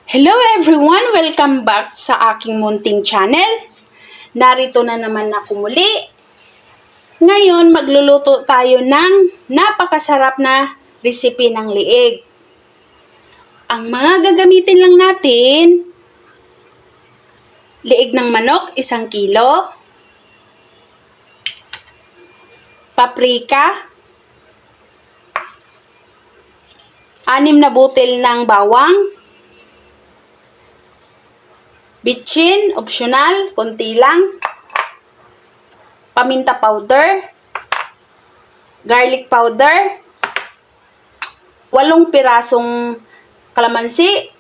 Hello everyone! Welcome back sa aking munting channel. Narito na naman ako muli. Ngayon, magluluto tayo ng napakasarap na recipe ng lieg. Ang mga gagamitin lang natin, lieg ng manok, 1 kilo, paprika, 6 na butil ng bawang, bitchin, optional, konti lang, paminta powder, garlic powder, 8 pirasong kalamansi,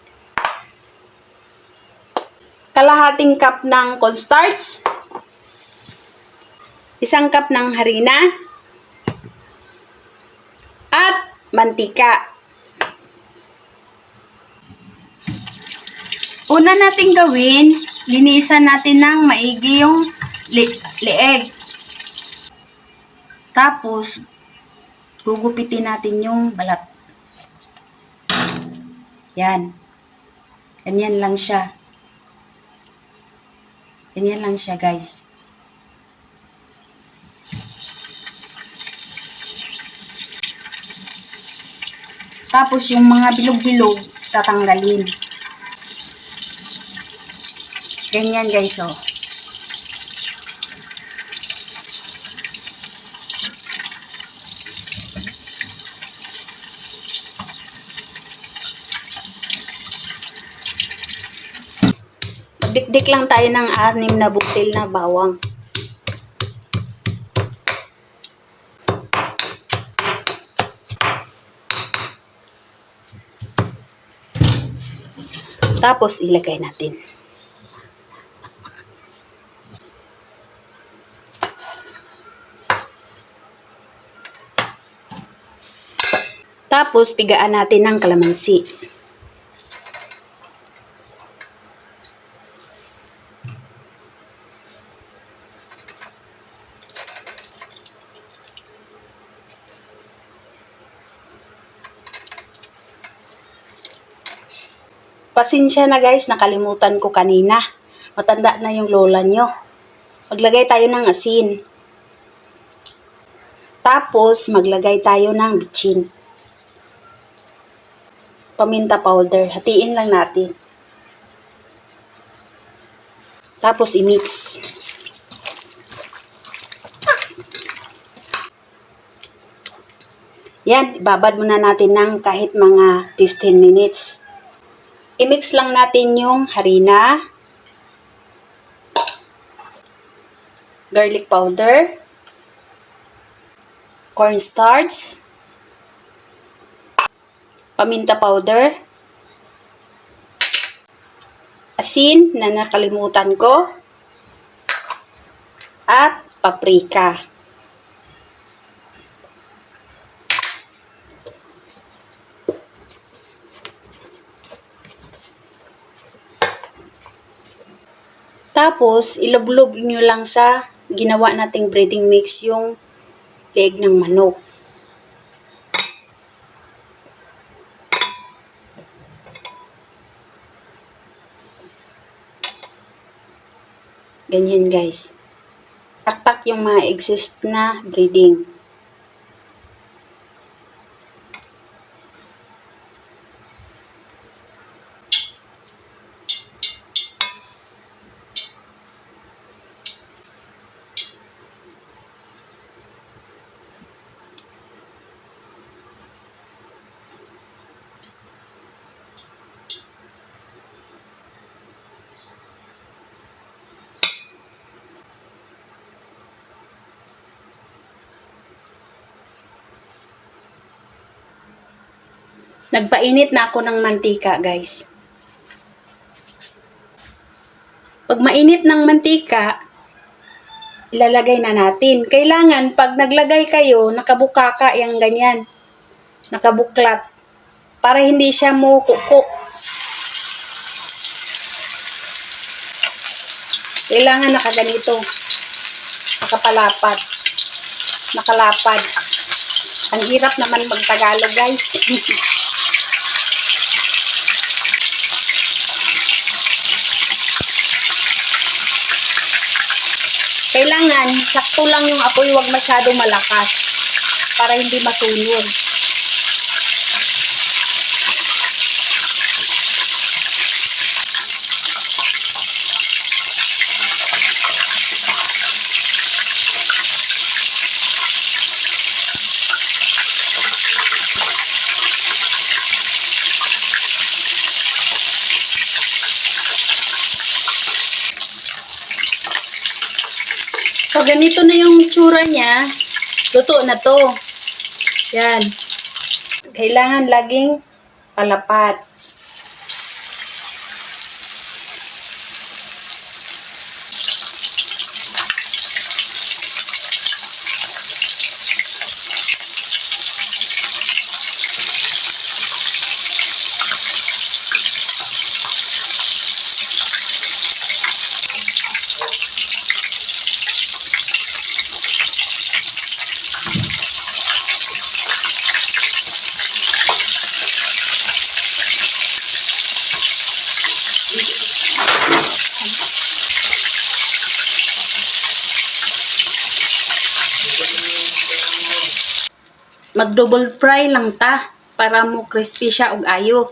kalahating cup ng cornstarch, 1 cup ng harina, at mantika. Una nating gawin, linisan natin ng maigi yung lieg. Tapos, gugupitin natin yung balat. Yan. Ganyan lang siya. Ganyan lang siya, guys. Tapos, yung mga bilog-bilog, tatanggalin. Ganyan, guys, oh. Magdikdik lang tayo ng 6 na butil na bawang. Tapos, ilagay natin. Tapos, pigaan natin ng kalamansi. Pasensya na guys, nakalimutan ko kanina. Matanda na yung lola nyo. Maglagay tayo ng asin. Tapos, maglagay tayo ng bitchin. Paminta powder. Hatiin lang natin. Tapos, i-mix. Yan, ibabad muna natin ng kahit mga 15 minutes. I-mix lang natin yung harina, garlic powder, cornstarch, paminta powder, asin na nakalimutan ko, at paprika. Tapos, ilublob nyo lang sa ginawa nating breading mix yung lieg ng manok. Ganyan guys. Taktak yung mga exist na breading. Nagpainit na ako ng mantika, guys. Pag mainit ng mantika, ilalagay na natin. Kailangan, pag naglagay kayo, nakabukaka yung ganyan. Nakabuklat. Para hindi siya mukuko. Kailangan nakaganito. Nakapalapad. Nakalapad. Ang hirap naman mag-Tagalog, guys. Kailangan, sakto lang yung apoy, huwag masyado malakas para hindi masunog. So, ganito na yung tsura niya. Luto na to. Yan. Kailangan laging palapat. Mag-double fry lang ta para mo crispy siya og ayo.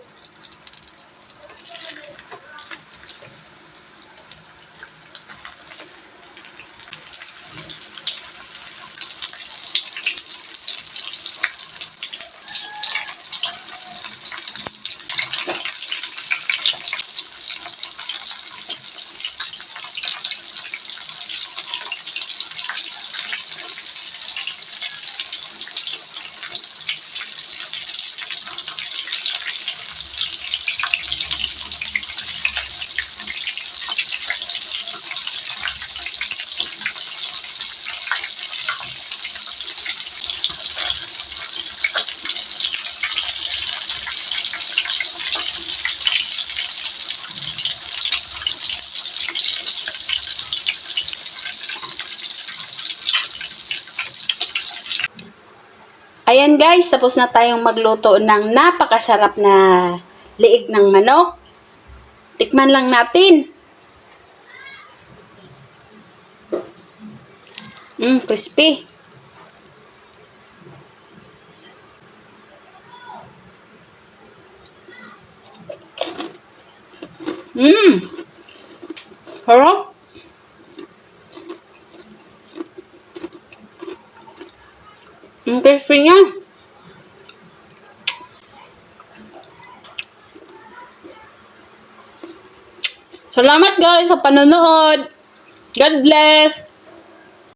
Ayan guys, tapos na tayong magluto ng napakasarap na liig ng manok. Tikman lang natin. Crispy. Harap. Ang crispy niya. Salamat guys sa panonood. God bless.